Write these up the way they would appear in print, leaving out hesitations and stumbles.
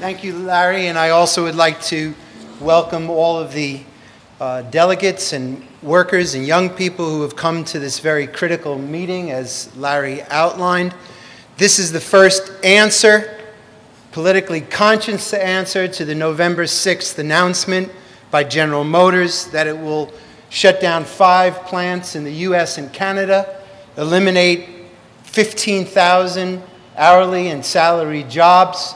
Thank you, Larry, and I also would like to welcome all of the delegates and workers and young people who have come to this very critical meeting, as Larry outlined. This is the first answer, politically conscious answer, to the November 6th announcement by General Motors that it will shut down 5 plants in the U.S. and Canada, eliminate 15,000 hourly and salary jobs.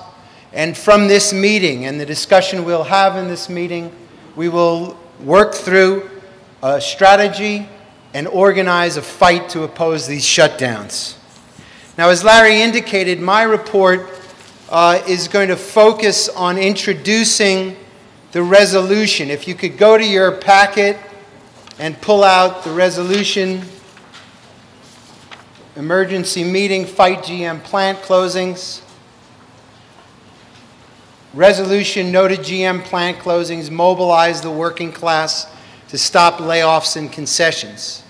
And from this meeting and the discussion we'll have in this meeting, we will work through a strategy and organize a fight to oppose these shutdowns. Now, as Larry indicated, my report is going to focus on introducing the resolution. If you could go to your packet and pull out the resolution, emergency meeting, fight GM plant closings. Resolution noted GM plant closings, mobilize the working class to stop layoffs and concessions.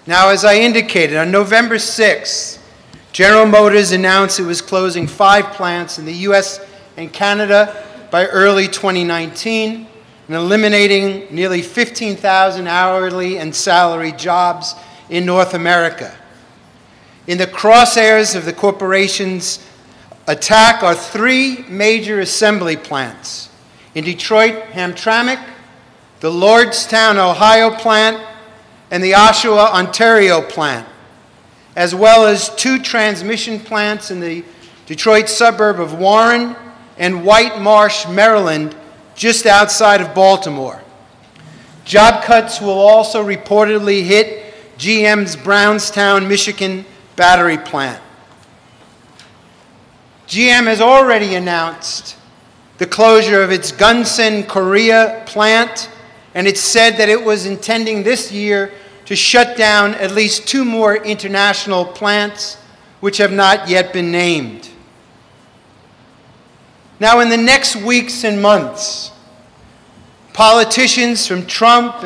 Now, as I indicated, on November 6th, General Motors announced it was closing 5 plants in the U.S. and Canada by early 2019 and eliminating nearly 15,000 hourly and salary jobs in North America. In the crosshairs of the corporation's attack are 3 major assembly plants. In Detroit, Hamtramck, the Lordstown, Ohio plant, and the Oshawa, Ontario plant, as well as 2 transmission plants in the Detroit suburb of Warren and White Marsh, Maryland, just outside of Baltimore. Job cuts will also reportedly hit GM's Brownstown, Michigan battery plant. GM has already announced the closure of its Gunsan, Korea plant, and it said that it was intending this year to shut down at least 2 more international plants, which have not yet been named. Now, in the next weeks and months, politicians from Trump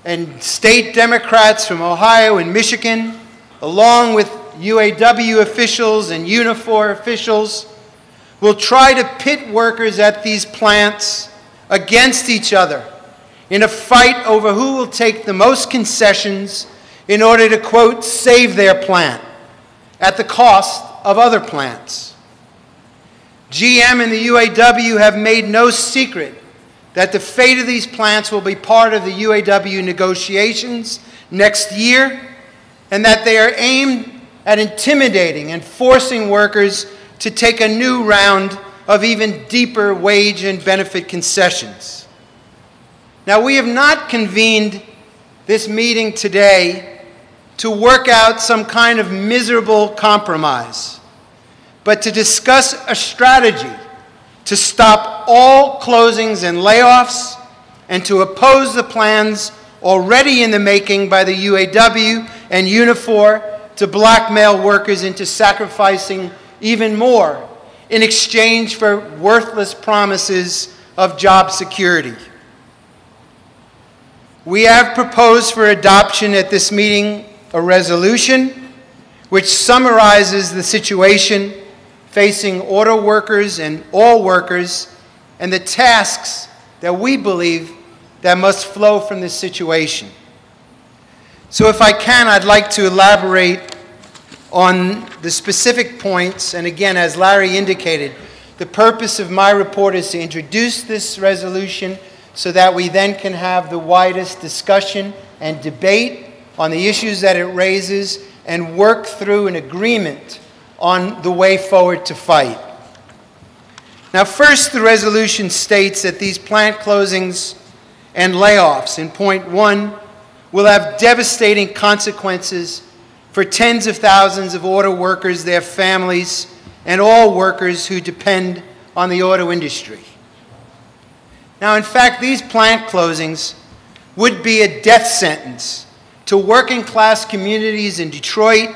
and state Democrats from Ohio and Michigan, along with UAW officials and Unifor officials, will try to pit workers at these plants against each other in a fight over who will take the most concessions in order to, quote, save their plant at the cost of other plants. GM and the UAW have made no secret that the fate of these plants will be part of the UAW negotiations next year, and that they are aimed at intimidating and forcing workers to take a new round of even deeper wage and benefit concessions. Now, we have not convened this meeting today to work out some kind of miserable compromise, but to discuss a strategy to stop all closings and layoffs and to oppose the plans already in the making by the UAW and Unifor to blackmail workers into sacrificing even more in exchange for worthless promises of job security. We have proposed for adoption at this meeting a resolution which summarizes the situation facing auto workers and all workers and the tasks that we believe that must flow from this situation. So if I can, I'd like to elaborate on the specific points. And again, as Larry indicated, the purpose of my report is to introduce this resolution so that we then can have the widest discussion and debate on the issues that it raises and work through an agreement on the way forward to fight. Now, first, the resolution states that these plant closings and layoffs in point 1 will have devastating consequences for tens of thousands of auto workers, their families, and all workers who depend on the auto industry. Now, in fact, these plant closings would be a death sentence to working class communities in Detroit,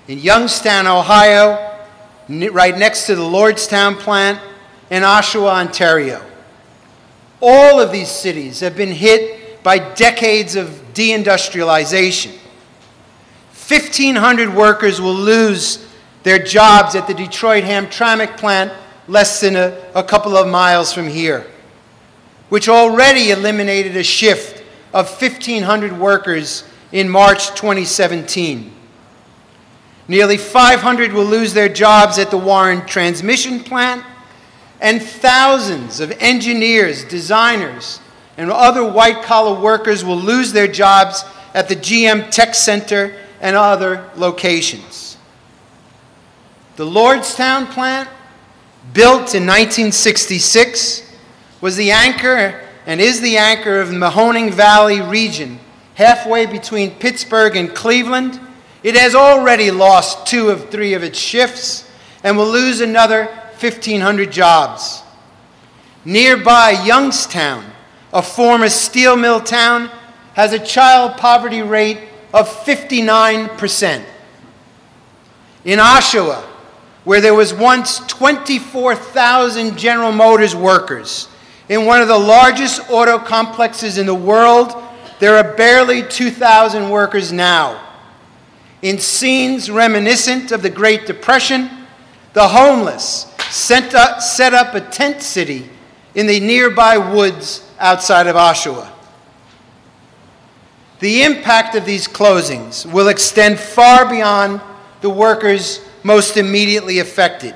in Youngstown, Ohio, right next to the Lordstown plant, and Oshawa, Ontario. All of these cities have been hit by decades of deindustrialization. 1,500 workers will lose their jobs at the Detroit Hamtramck plant less than a couple of miles from here, which already eliminated a shift of 1,500 workers in March 2017. Nearly 500 will lose their jobs at the Warren transmission plant, and thousands of engineers, designers, and other white-collar workers will lose their jobs at the GM Tech Center and other locations. The Lordstown plant, built in 1966, was the anchor and is the anchor of the Mahoning Valley region, halfway between Pittsburgh and Cleveland. It has already lost 2 of 3 of its shifts and will lose another 1,500 jobs. Nearby Youngstown, a former steel mill town, has a child poverty rate of 59%. In Oshawa, where there was once 24,000 General Motors workers, in one of the largest auto complexes in the world, there are barely 2,000 workers now. In scenes reminiscent of the Great Depression, the homeless set up a tent city in the nearby woods outside of Oshawa. The impact of these closings will extend far beyond the workers most immediately affected.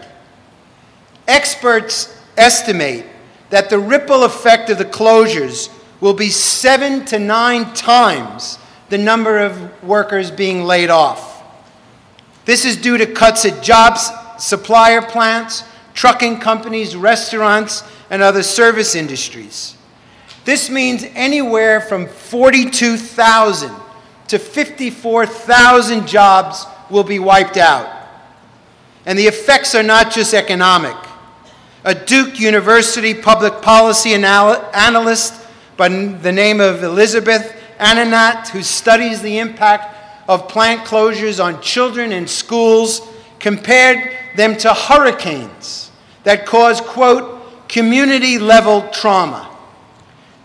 Experts estimate that the ripple effect of the closures will be 7 to 9 times the number of workers being laid off. This is due to cuts at jobs supplier plants, trucking companies, restaurants, and other service industries. This means anywhere from 42,000 to 54,000 jobs will be wiped out. And the effects are not just economic. A Duke University public policy analyst by the name of Elizabeth Ananat, who studies the impact of plant closures on children and schools, compared them to hurricanes that cause, quote, community-level trauma,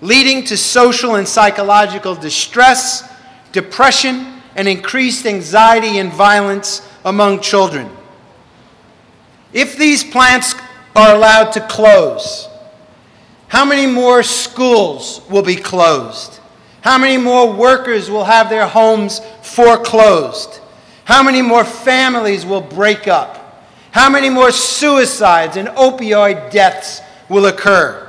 leading to social and psychological distress, depression, and increased anxiety and violence among children. If these plants are allowed to close, how many more schools will be closed? How many more workers will have their homes foreclosed? How many more families will break up? How many more suicides and opioid deaths will occur?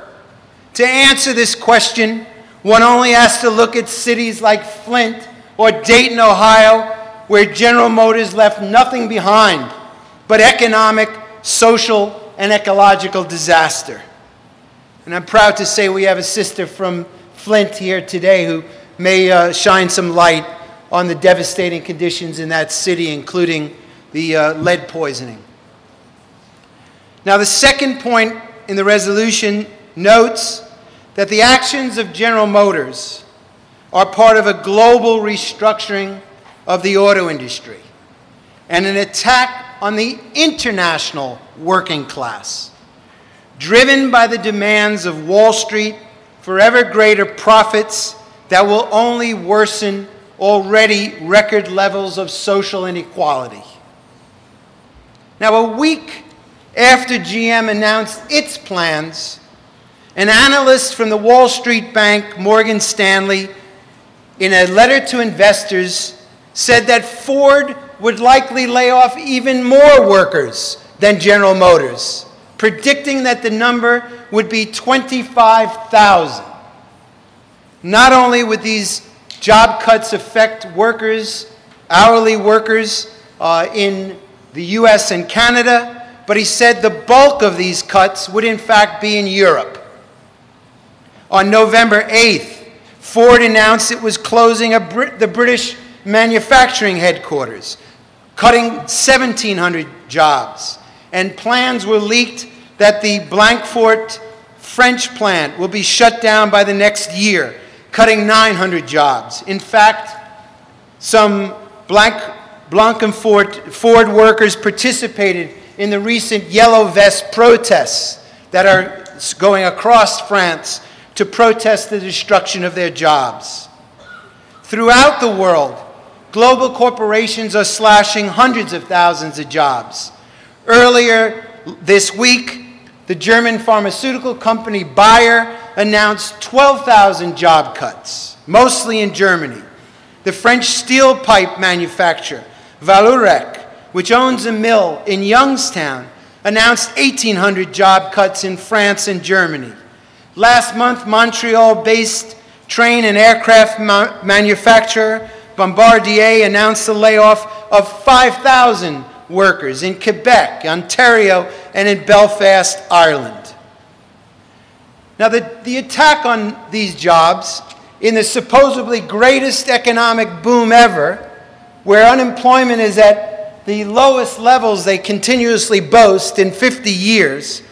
To answer this question, one only has to look at cities like Flint or Dayton, Ohio, where General Motors left nothing behind but economic, social, and ecological disaster. And I'm proud to say we have a sister from Flint here today who may shine some light on the devastating conditions in that city, including the lead poisoning. Now, the second point in the resolution notes that the actions of General Motors are part of a global restructuring of the auto industry and an attack on the international working class, driven by the demands of Wall Street for ever greater profits that will only worsen already record levels of social inequality. Now, a week after GM announced its plans, an analyst from the Wall Street bank, Morgan Stanley, in a letter to investors, said that Ford would likely lay off even more workers than General Motors, predicting that the number would be 25,000. Not only would these job cuts affect workers, hourly workers in the US and Canada, but he said the bulk of these cuts would in fact be in Europe. On November 8th, Ford announced it was closing the British manufacturing headquarters, cutting 1,700 jobs, and plans were leaked that the Blanquefort French plant will be shut down by the next year, cutting 900 jobs. In fact, some Blanquefort Ford workers participated in the recent Yellow Vest protests that are going across France to protest the destruction of their jobs. Throughout the world, global corporations are slashing hundreds of thousands of jobs. Earlier this week, the German pharmaceutical company Bayer announced 12,000 job cuts, mostly in Germany. The French steel pipe manufacturer Vallourec, which owns a mill in Youngstown, announced 1,800 job cuts in France and Germany. Last month, Montreal-based train and aircraft manufacturer Bombardier announced the layoff of 5,000 workers in Quebec, Ontario, and in Belfast, Ireland. Now, the attack on these jobs in the supposedly greatest economic boom ever, where unemployment is at the lowest levels they continuously boast in 50 years,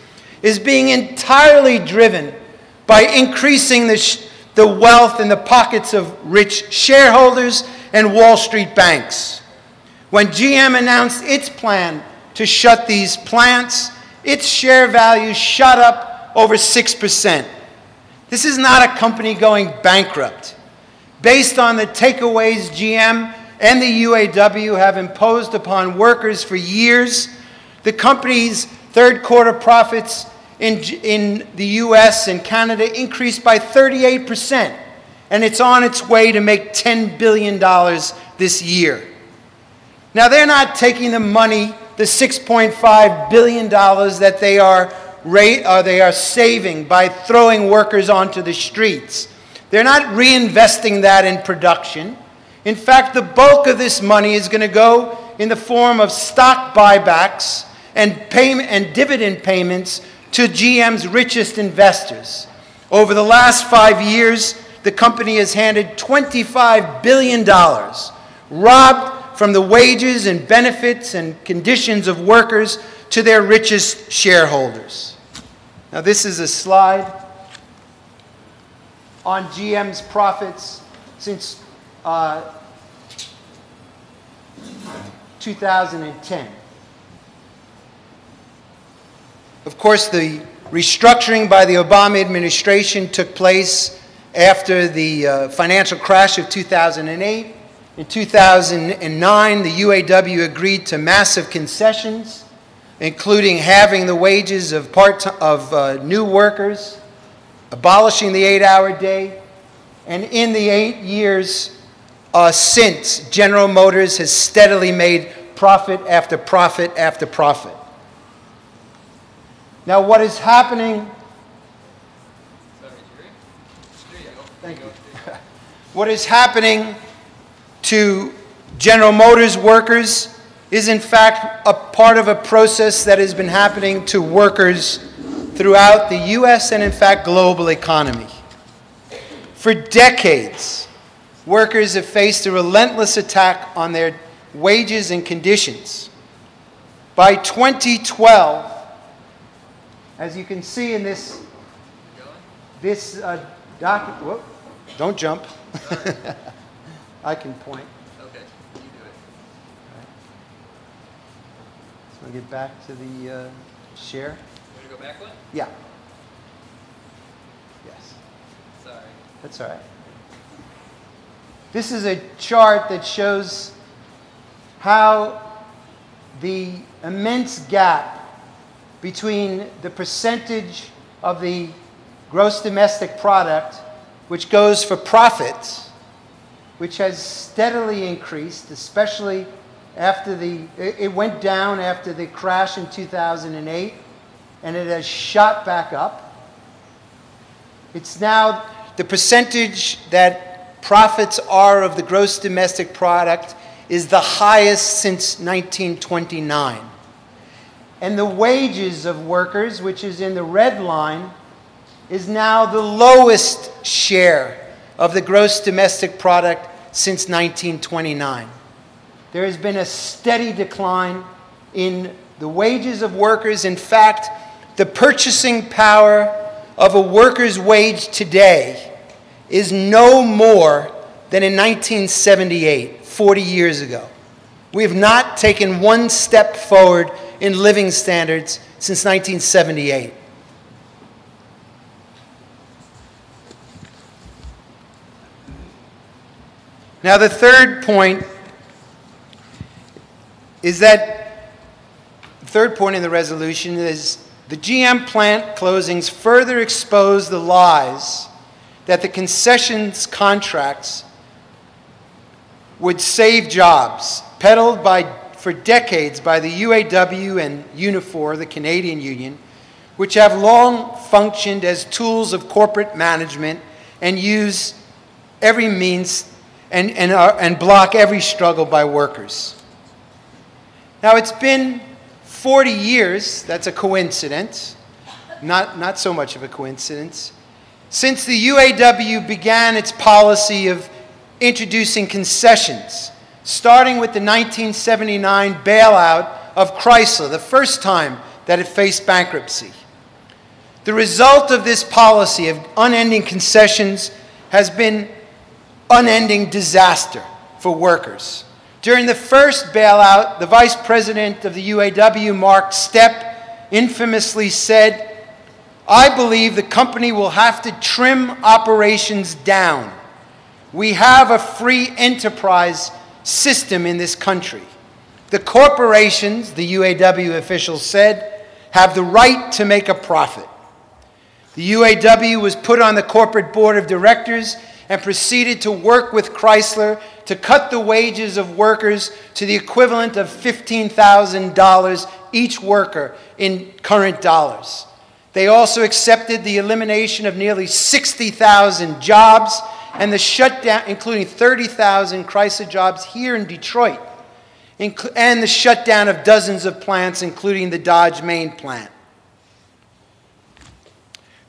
is being entirely driven by increasing the wealth in the pockets of rich shareholders and Wall Street banks. When GM announced its plan to shut these plants, its share value shot up over 6%. This is not a company going bankrupt. Based on the takeaways GM and the UAW have imposed upon workers for years, the company's third quarter profits in the US and Canada increased by 38%, and it's on its way to make $10 billion this year. Now, they're not taking the money, the $6.5 billion that they are saving by throwing workers onto the streets. They're not reinvesting that in production. In fact, the bulk of this money is going to go in the form of stock buybacks and dividend payments to GM's richest investors. Over the last 5 years, the company has handed $25 billion, robbed from the wages and benefits and conditions of workers to their richest shareholders. Now, this is a slide on GM's profits since 2010. Of course, the restructuring by the Obama administration took place after the financial crash of 2008. In 2009, the UAW agreed to massive concessions, including halving the wages of new workers, abolishing the 8-hour day, and in the 8 years since, General Motors has steadily made profit after profit after profit. Now, what is happening? Thank you. What is happening to General Motors workers is in fact a part of a process that has been happening to workers throughout the US and in fact global economy. For decades, workers have faced a relentless attack on their wages and conditions. By 2012, as you can see in this document, whoop, don't jump. I can point. Okay, you do it. Right. So I'll get back to the share. Want to go back one? Yeah. Yes. Sorry. That's all right. This is a chart that shows how the immense gap between the percentage of the gross domestic product, which goes for profits, which has steadily increased, especially after it went down after the crash in 2008, and it has shot back up. It's now the percentage that profits are of the gross domestic product is the highest since 1929. And the wages of workers, which is in the red line, is now the lowest share of the gross domestic product since 1929. There has been a steady decline in the wages of workers. In fact, the purchasing power of a worker's wage today is no more than in 1978, 40 years ago. We have not taken one step forward in living standards since 1978. Now, the third point is that the third point in the resolution is the GM plant closings further expose the lies that the concessions contracts would save jobs, peddled for decades by the UAW and Unifor, the Canadian Union, which have long functioned as tools of corporate management and use every means and block every struggle by workers. Now, it's been 40 years, that's a coincidence, not so much of a coincidence, since the UAW began its policy of introducing concessions, starting with the 1979 bailout of Chrysler, the first time that it faced bankruptcy. The result of this policy of unending concessions has been unending disaster for workers. During the first bailout, the vice president of the UAW, Mark Stepp, infamously said, "I believe the company will have to trim operations down. We have a free enterprise system in this country. The corporations," the UAW officials said, "have the right to make a profit." The UAW was put on the corporate board of directors and proceeded to work with Chrysler to cut the wages of workers to the equivalent of $15,000 each worker in current dollars. They also accepted the elimination of nearly 60,000 jobs and the shutdown, including 30,000 Chrysler jobs here in Detroit, and the shutdown of dozens of plants, including the Dodge main plant.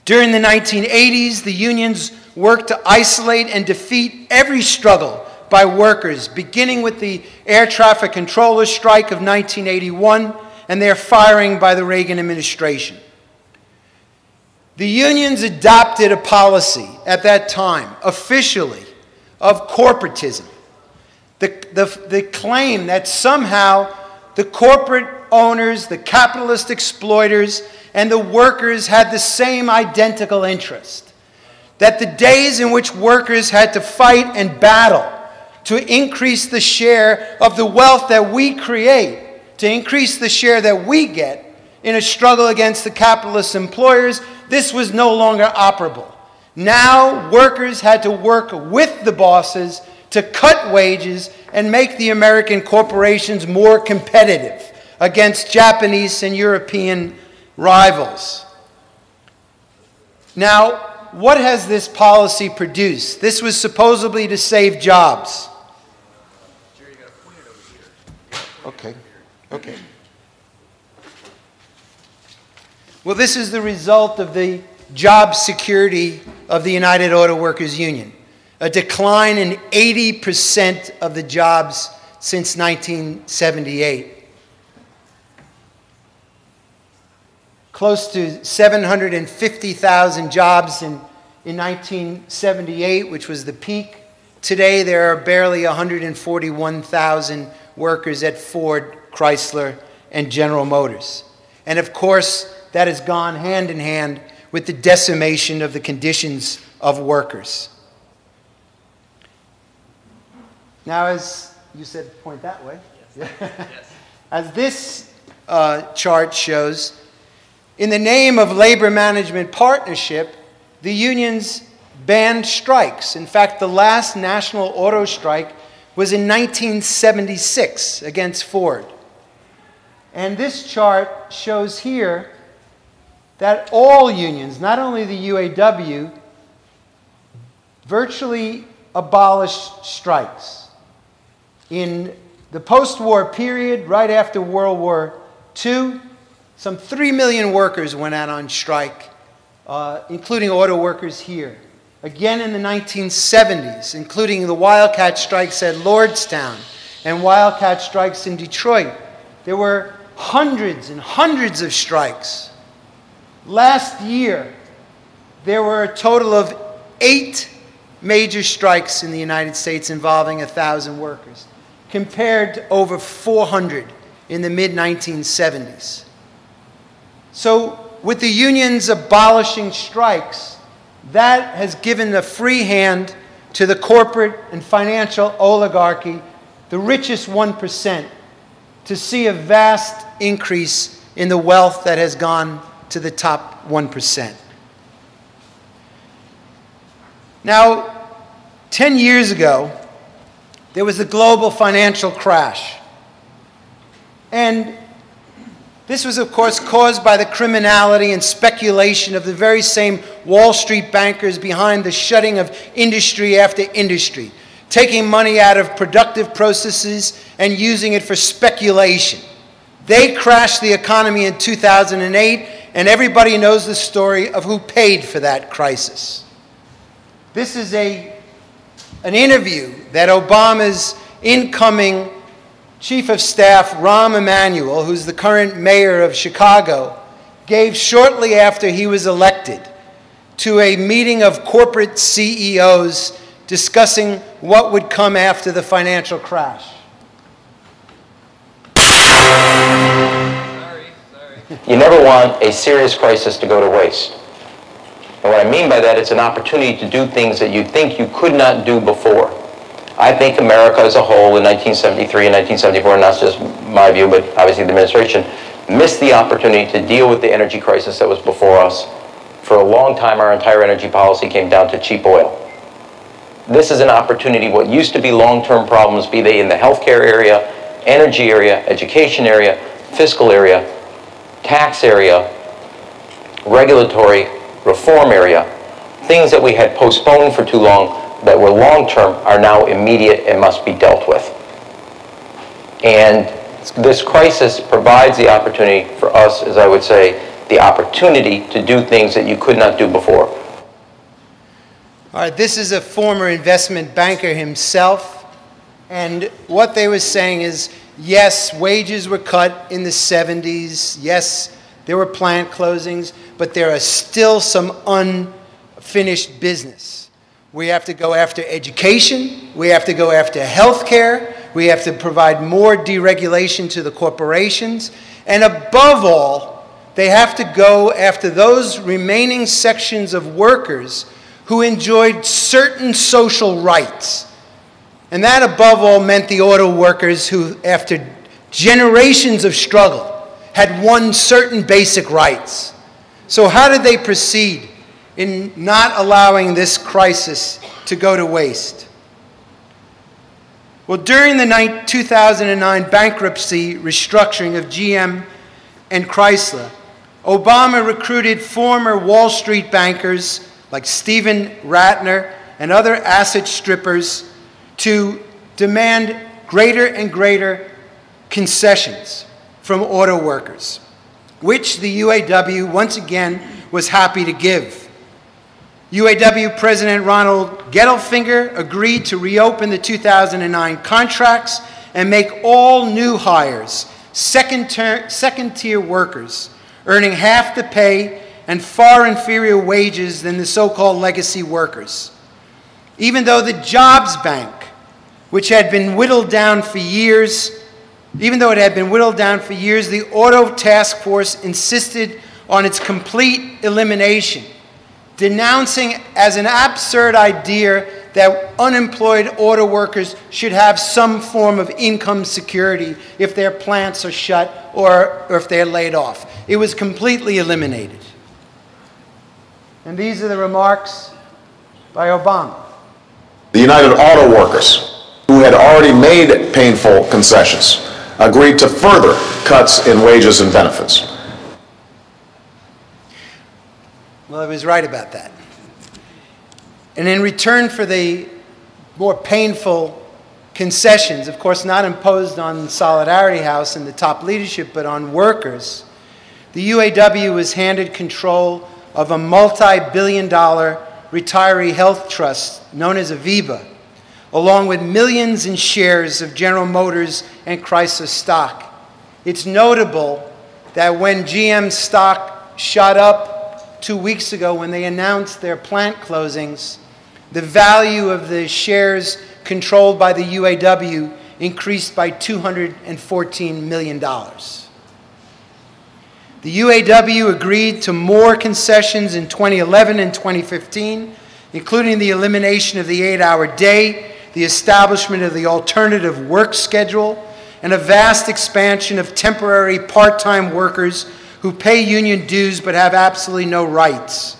During the 1980s, the unions worked to isolate and defeat every struggle by workers, beginning with the air traffic controller strike of 1981 and their firing by the Reagan administration. The unions adopted a policy at that time, officially, of corporatism. The claim that somehow the corporate owners, the capitalist exploiters, and the workers had the same identical interest. That the days in which workers had to fight and battle to increase the share of the wealth that we create, to increase the share that we get in a struggle against the capitalist employers, this was no longer operable. Now, workers had to work with the bosses to cut wages and make the American corporations more competitive against Japanese and European rivals. Now, what has this policy produced? This was supposedly to save jobs. Jerry, you got to point it over here. Okay. Well, this is the result of the job security of the United Auto Workers Union. A decline in 80% of the jobs since 1978. Close to 750,000 jobs in 1978, which was the peak. Today, there are barely 141,000 workers at Ford, Chrysler, and General Motors. And of course, that has gone hand in hand with the decimation of the conditions of workers. Now, as you said, point that way. Yes. Yes. As this chart shows, in the name of labor management partnership, the unions banned strikes. In fact, the last national auto strike was in 1976 against Ford. And this chart shows here that all unions, not only the UAW, virtually abolished strikes. In the post-war period, right after World War II, some 3 million workers went out on strike, including auto workers here. Again in the 1970s, including the wildcat strikes at Lordstown and wildcat strikes in Detroit. There were hundreds and hundreds of strikes. Last year, there were a total of 8 major strikes in the United States involving 1,000 workers, compared to over 400 in the mid-1970s. So with the unions abolishing strikes, that has given a free hand to the corporate and financial oligarchy, the richest 1%, to see a vast increase in the wealth that has gone to the top 1%. Now, 10 years ago, there was the global financial crash. And this was, of course, caused by the criminality and speculation of the very same Wall Street bankers behind the shutting of industry after industry, taking money out of productive processes and using it for speculation. They crashed the economy in 2008, and everybody knows the story of who paid for that crisis. This is an interview that Obama's incoming Chief of Staff, Rahm Emanuel, who's the current mayor of Chicago, gave shortly after he was elected to a meeting of corporate CEOs discussing what would come after the financial crash. You never want a serious crisis to go to waste. And what I mean by that, it's an opportunity to do things that you think you could not do before. I think America as a whole in 1973 and 1974, and that's just my view, but obviously the administration, missed the opportunity to deal with the energy crisis that was before us. For a long time, our entire energy policy came down to cheap oil. This is an opportunity. What used to be long-term problems, be they in the healthcare area, energy area, education area, fiscal area, tax area, regulatory reform area, things that we had postponed for too long that were long-term are now immediate and must be dealt with. And this crisis provides the opportunity for us, as I would say, the opportunity to do things that you could not do before. All right, this is a former investment banker himself, and what they were saying is, yes, wages were cut in the 70s, yes, there were plant closings, but there are still some unfinished business. We have to go after education, we have to go after health care, we have to provide more deregulation to the corporations, and above all, they have to go after those remaining sections of workers who enjoyed certain social rights. And that, above all, meant the auto workers who, after generations of struggle, had won certain basic rights. So how did they proceed in not allowing this crisis to go to waste? Well, during the 2009 bankruptcy restructuring of GM and Chrysler, Obama recruited former Wall Street bankers like Stephen Ratner and other asset strippers to demand greater and greater concessions from auto workers, which the UAW once again was happy to give. UAW President Ronald Gettelfinger agreed to reopen the 2009 contracts and make all new hires second-tier workers, earning half the pay and far inferior wages than the so-called legacy workers. Even though the Jobs Bank, which had been whittled down for years, the Auto Task Force insisted on its complete elimination, denouncing as an absurd idea that unemployed auto workers should have some form of income security if their plants are shut or if they're laid off. It was completely eliminated. And these are the remarks by Obama. The United Auto Workers, who had already made painful concessions, agreed to further cuts in wages and benefits. Well, he was right about that. And in return for the more painful concessions, of course not imposed on Solidarity House and the top leadership, but on workers, the UAW was handed control of a multi-billion-dollar retiree health trust known as Aviva, along with millions in shares of General Motors and Chrysler stock. It's notable that when GM stock shot up 2 weeks ago when they announced their plant closings, the value of the shares controlled by the UAW increased by $214 million. The UAW agreed to more concessions in 2011 and 2015, including the elimination of the 8-hour day, the establishment of the alternative work schedule, and a vast expansion of temporary part-time workers who pay union dues but have absolutely no rights.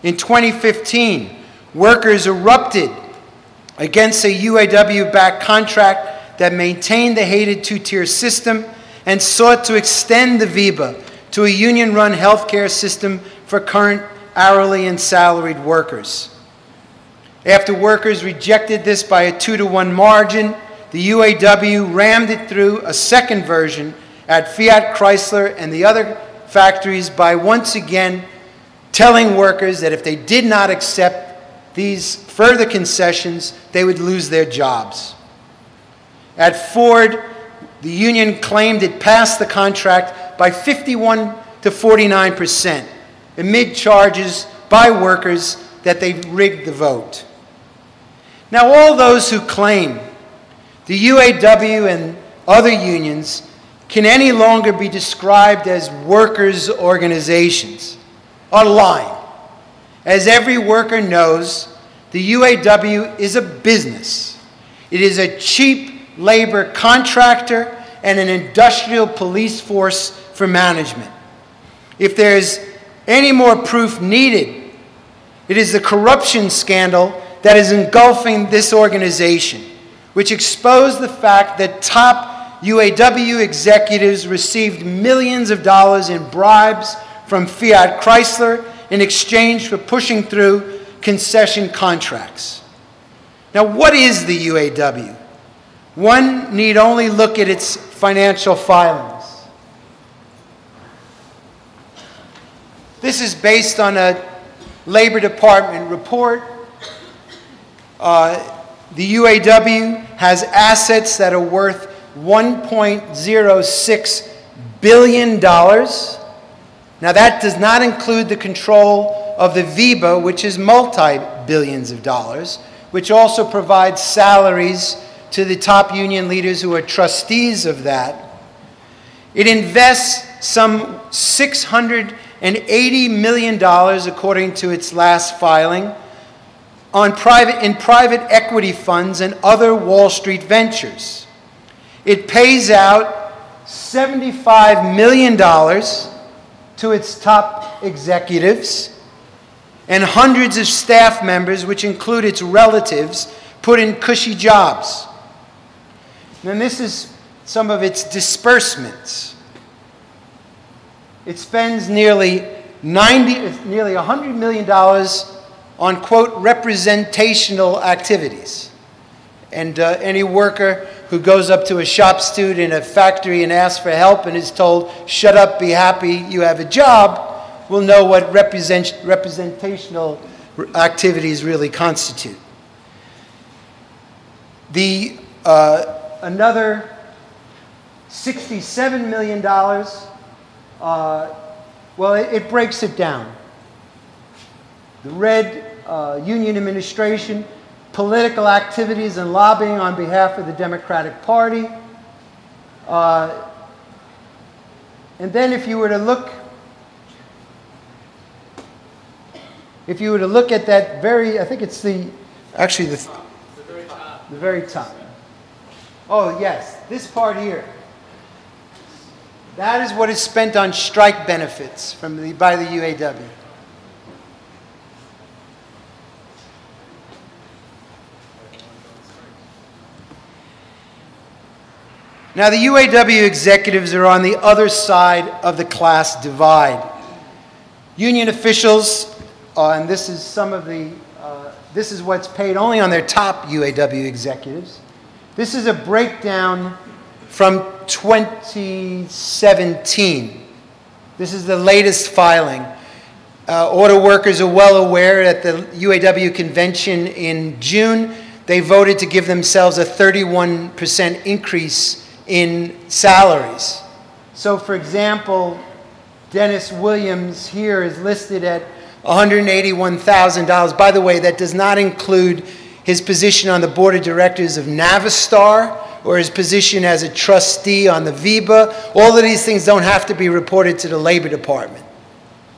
In 2015, workers erupted against a UAW-backed contract that maintained the hated two-tier system and sought to extend the VEBA to a union-run healthcare system for current hourly and salaried workers. After workers rejected this by a 2-to-1 margin, the UAW rammed it through a second version at Fiat Chrysler and the other factories by once again telling workers that if they did not accept these further concessions, they would lose their jobs. At Ford, the union claimed it passed the contract by 51 to 49%, amid charges by workers that they rigged the vote. Now, all those who claim the UAW and other unions can any longer be described as workers' organizations are lying. As every worker knows, the UAW is a business. It is a cheap labor contractor and an industrial police force for management. If there's any more proof needed, it is the corruption scandal that is engulfing this organization, which exposed the fact that top UAW executives received millions of dollars in bribes from Fiat Chrysler in exchange for pushing through concession contracts. Now, what is the UAW? One need only look at its financial filings. This is based on a Labor Department report. The UAW has assets that are worth $1.06 billion. Now, that does not include the control of the VEBA, which is multi-billions of dollars, which also provides salaries to the top union leaders who are trustees of that. It invests some $680 million, according to its last filing, in private equity funds and other Wall Street ventures. It pays out $75 million to its top executives, and hundreds of staff members, which include its relatives, put in cushy jobs. And this is some of its disbursements. It spends nearly $100 million on, quote, representational activities. And any worker who goes up to a shop steward in a factory and asks for help and is told, shut up, be happy, you have a job, will know what representational activities really constitute. Another $67 million, well, it breaks it down. The red union administration, political activities and lobbying on behalf of the Democratic Party. And then if you were to look at that very, I think it's the very top. Oh, yes, this part here. That is what is spent on strike benefits by the UAW. Now, the UAW executives are on the other side of the class divide. Union officials, and this is this is what's paid only on their top UAW executives. This is a breakdown from 2017. This is the latest filing. Auto workers are well aware at the UAW convention in June, they voted to give themselves a 31% increase in salaries. So, for example, Dennis Williams here is listed at $181,000. By the way, that does not include his position on the board of directors of Navistar or his position as a trustee on the VEBA. All of these things don't have to be reported to the Labor Department.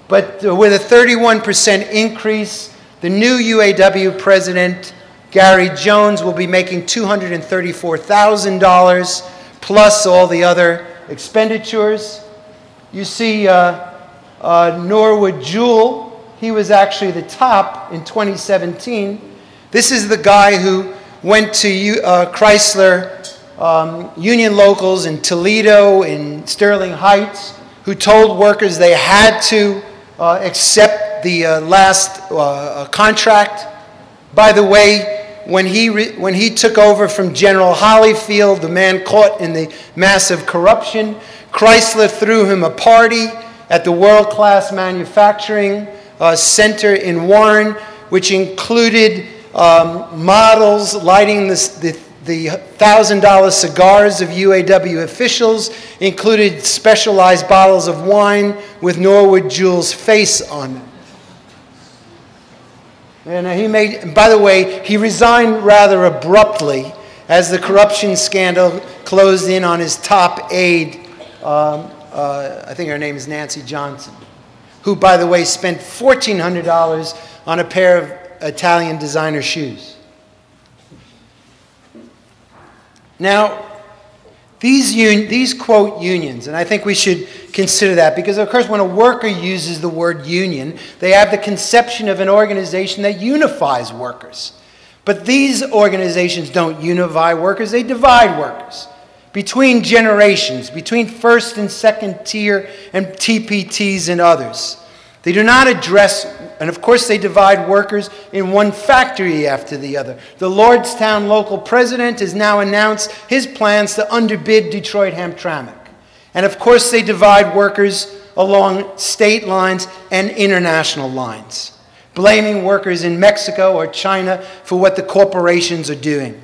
But with a 31% increase, the new UAW president, Gary Jones, will be making $234,000 plus all the other expenditures. You see Norwood Jewell, he was actually the top in 2017. This is the guy who went to Chrysler union locals in Toledo, in Sterling Heights, who told workers they had to accept the last contract. By the way, when he took over from General Holyfield, the man caught in the massive corruption, Chrysler threw him a party at the world-class manufacturing center in Warren, which included models lighting the $1,000 cigars of UAW officials, included specialized bottles of wine with Norwood Jewell's face on them. And by the way, he resigned rather abruptly as the corruption scandal closed in on his top aide, I think her name is Nancy Johnson, who, by the way, spent $1,400 on a pair of Italian designer shoes. Now, these quote unions, and I think we should consider that, because of course when a worker uses the word union, they have the conception of an organization that unifies workers. But these organizations don't unify workers, they divide workers between generations, between first and second tier and TPTs and others. They do not address, and of course they divide workers in one factory after the other. The Lordstown local president has now announced his plans to underbid Detroit-Hamtramck. And of course they divide workers along state lines and international lines, blaming workers in Mexico or China for what the corporations are doing.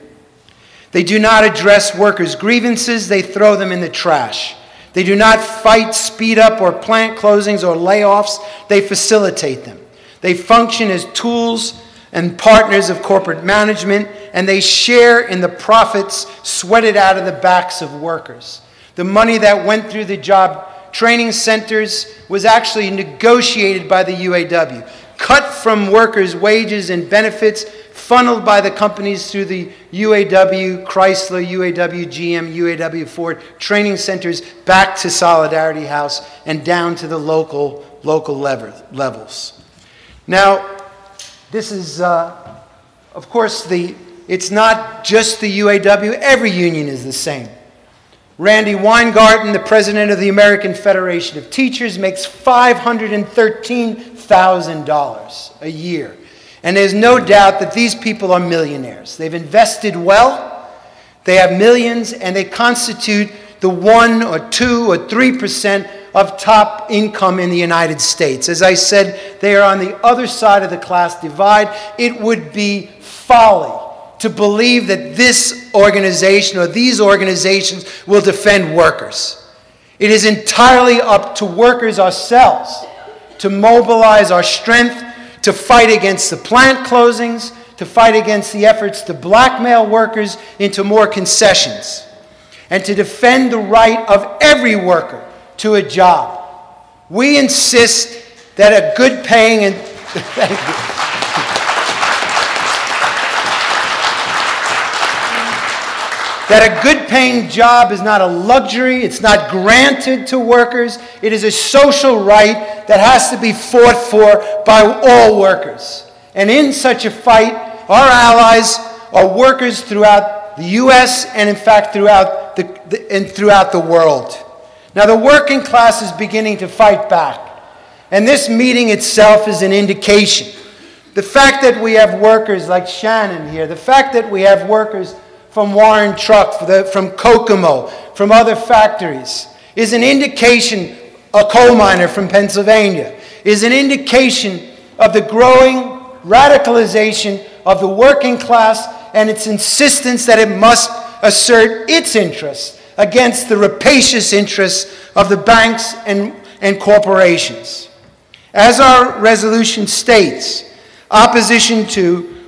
They do not address workers' grievances, they throw them in the trash. They do not fight, speed up, or plant closings or layoffs. They facilitate them. They function as tools and partners of corporate management, and they share in the profits sweated out of the backs of workers. The money that went through the job training centers was actually negotiated by the UAW, cut from workers' wages and benefits, funneled by the companies through the UAW, Chrysler, UAW, GM, UAW, Ford training centers back to Solidarity House and down to the local levels. Now, this is, of course, it's not just the UAW. Every union is the same. Randy Weingarten, the president of the American Federation of Teachers, makes $513,000 a year. And there's no doubt that these people are millionaires. They've invested well, they have millions, and they constitute the 1 or 2 or 3% of top income in the United States. As I said, they are on the other side of the class divide. It would be folly to believe that this organization or these organizations will defend workers. It is entirely up to workers ourselves to mobilize our strength, to fight against the plant closings, to fight against the efforts to blackmail workers into more concessions, and to defend the right of every worker to a job. We insist that a good paying and thank you. That a good paying job is not a luxury, it's not granted to workers, it is a social right that has to be fought for by all workers. And in such a fight, our allies are workers throughout the U.S. and in fact throughout the world. Now the working class is beginning to fight back, and this meeting itself is an indication. The fact that we have workers like Shannon here, the fact that we have workers from Warren Truck, from Kokomo, from other factories, is an indication, a coal miner from Pennsylvania, is an indication of the growing radicalization of the working class and its insistence that it must assert its interests against the rapacious interests of the banks and corporations. As our resolution states, opposition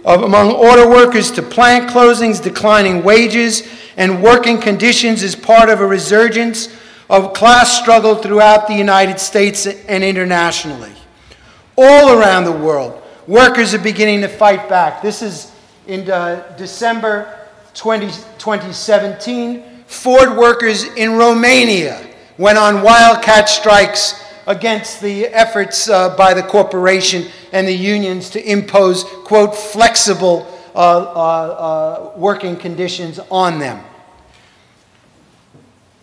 among auto workers to plant closings, declining wages, and working conditions is part of a resurgence of class struggle throughout the United States and internationally. All around the world, workers are beginning to fight back. This is in December 2017. Ford workers in Romania went on wildcat strikes against the efforts by the corporation and the unions to impose, quote, flexible working conditions on them.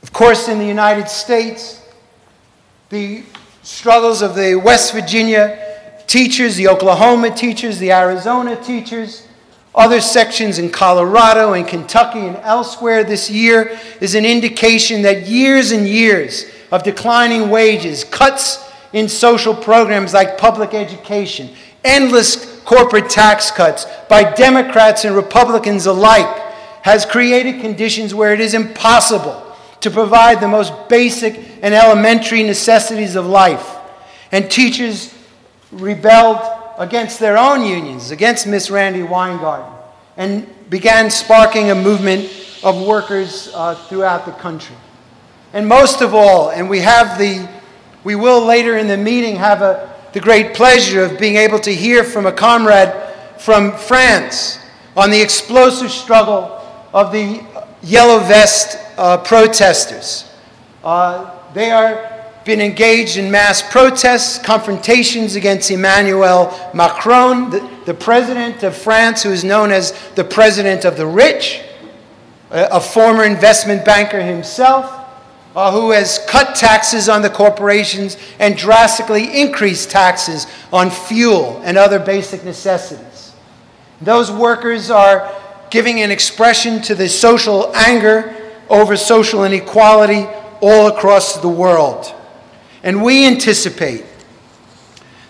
Of course, in the United States, the struggles of the West Virginia teachers, the Oklahoma teachers, the Arizona teachers, other sections in Colorado and Kentucky and elsewhere this year is an indication that years and years of declining wages, cuts in social programs like public education, endless corporate tax cuts by Democrats and Republicans alike has created conditions where it is impossible to provide the most basic and elementary necessities of life. And teachers rebelled against their own unions, against Miss Randy Weingarten, and began sparking a movement of workers throughout the country. And most of all, and we will later in the meeting have the great pleasure of being able to hear from a comrade from France on the explosive struggle of the Yellow Vest protesters. They are been engaged in mass protests, confrontations against Emmanuel Macron, the president of France, who is known as the president of the rich, a former investment banker himself, who has cut taxes on the corporations and drastically increased taxes on fuel and other basic necessities. Those workers are giving an expression to the social anger over social inequality all across the world. And we anticipate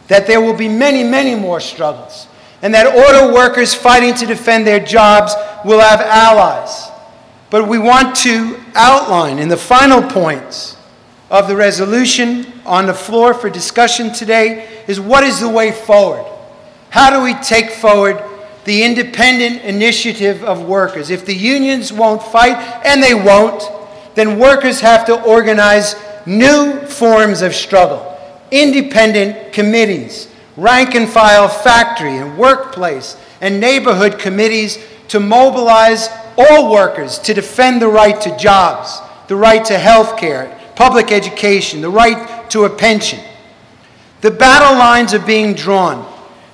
that there will be many, many more struggles, and that auto workers fighting to defend their jobs will have allies. But we want to outline in the final points of the resolution on the floor for discussion today is what is the way forward? How do we take forward the independent initiative of workers? If the unions won't fight, and they won't, then workers have to organize new forms of struggle, independent committees, rank and file factory and workplace and neighborhood committees to mobilize all workers to defend the right to jobs, the right to health care, public education, the right to a pension. The battle lines are being drawn.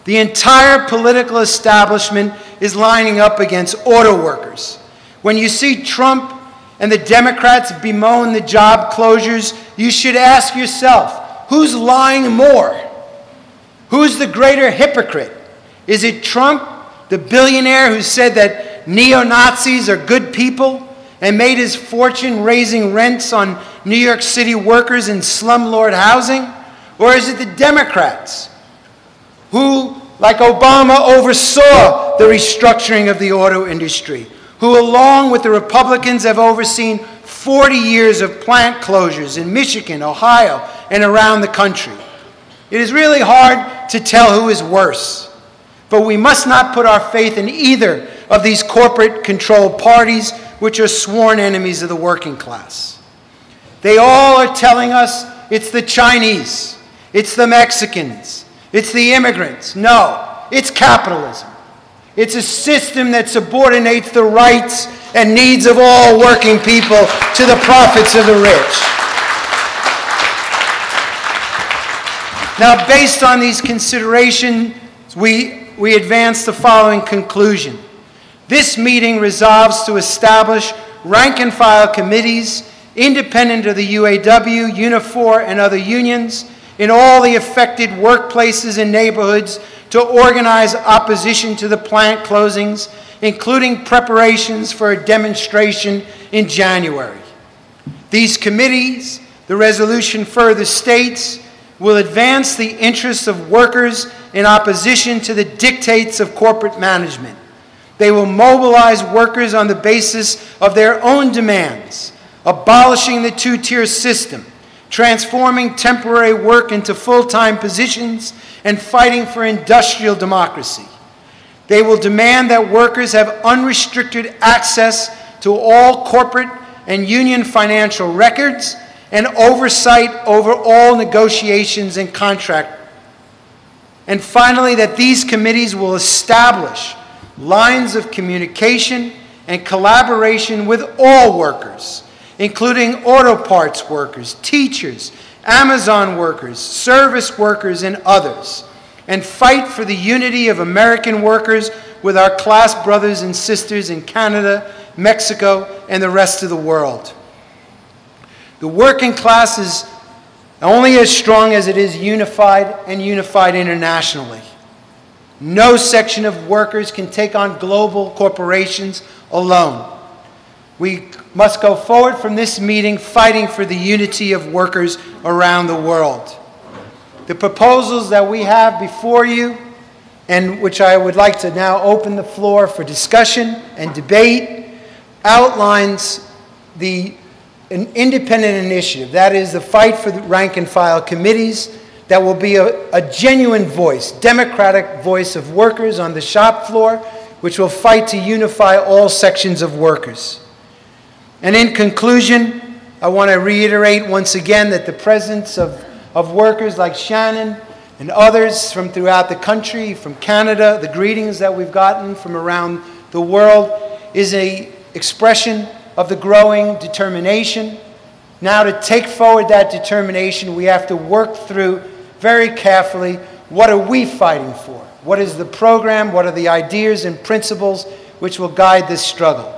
The entire political establishment is lining up against auto workers. When you see Trump and the Democrats bemoan the job closures, you should ask yourself, who's lying more? Who's the greater hypocrite? Is it Trump, the billionaire who said that neo-Nazis are good people and made his fortune raising rents on New York City workers in slumlord housing? Or is it the Democrats who, like Obama, oversaw the restructuring of the auto industry, who along with the Republicans have overseen 40 years of plant closures in Michigan, Ohio, and around the country? It is really hard to tell who is worse, but we must not put our faith in either of these corporate-controlled parties, which are sworn enemies of the working class. They all are telling us it's the Chinese, it's the Mexicans, it's the immigrants. No, it's capitalism. It's a system that subordinates the rights and needs of all working people to the profits of the rich. Now, based on these considerations, we advance the following conclusion. This meeting resolves to establish rank-and-file committees independent of the UAW, Unifor, and other unions in all the affected workplaces and neighborhoods to organize opposition to the plant closings, including preparations for a demonstration in January. These committees, the resolution further states, will advance the interests of workers in opposition to the dictates of corporate management. They will mobilize workers on the basis of their own demands, abolishing the two-tier system, transforming temporary work into full-time positions, and fighting for industrial democracy. They will demand that workers have unrestricted access to all corporate and union financial records and oversight over all negotiations and contract. And finally, that these committees will establish lines of communication and collaboration with all workers, including auto parts workers, teachers, Amazon workers, service workers, and others, and fight for the unity of American workers with our class brothers and sisters in Canada, Mexico, and the rest of the world. The working class is only as strong as it is unified and unified internationally. No section of workers can take on global corporations alone. We must go forward from this meeting fighting for the unity of workers around the world. The proposals that we have before you, and which I would like to now open the floor for discussion and debate, outlines an independent initiative, that is the fight for the rank and file committees, that will be a genuine voice, democratic voice of workers on the shop floor, which will fight to unify all sections of workers. And in conclusion, I want to reiterate once again that the presence of workers like Shannon and others from throughout the country, from Canada, the greetings that we've gotten from around the world, is an expression of the growing determination. Now, to take forward that determination, we have to work through very carefully, what are we fighting for? What is the program? What are the ideas and principles which will guide this struggle?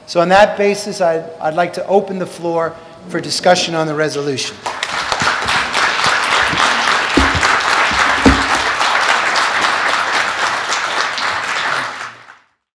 So on that basis, I'd like to open the floor for discussion on the resolution.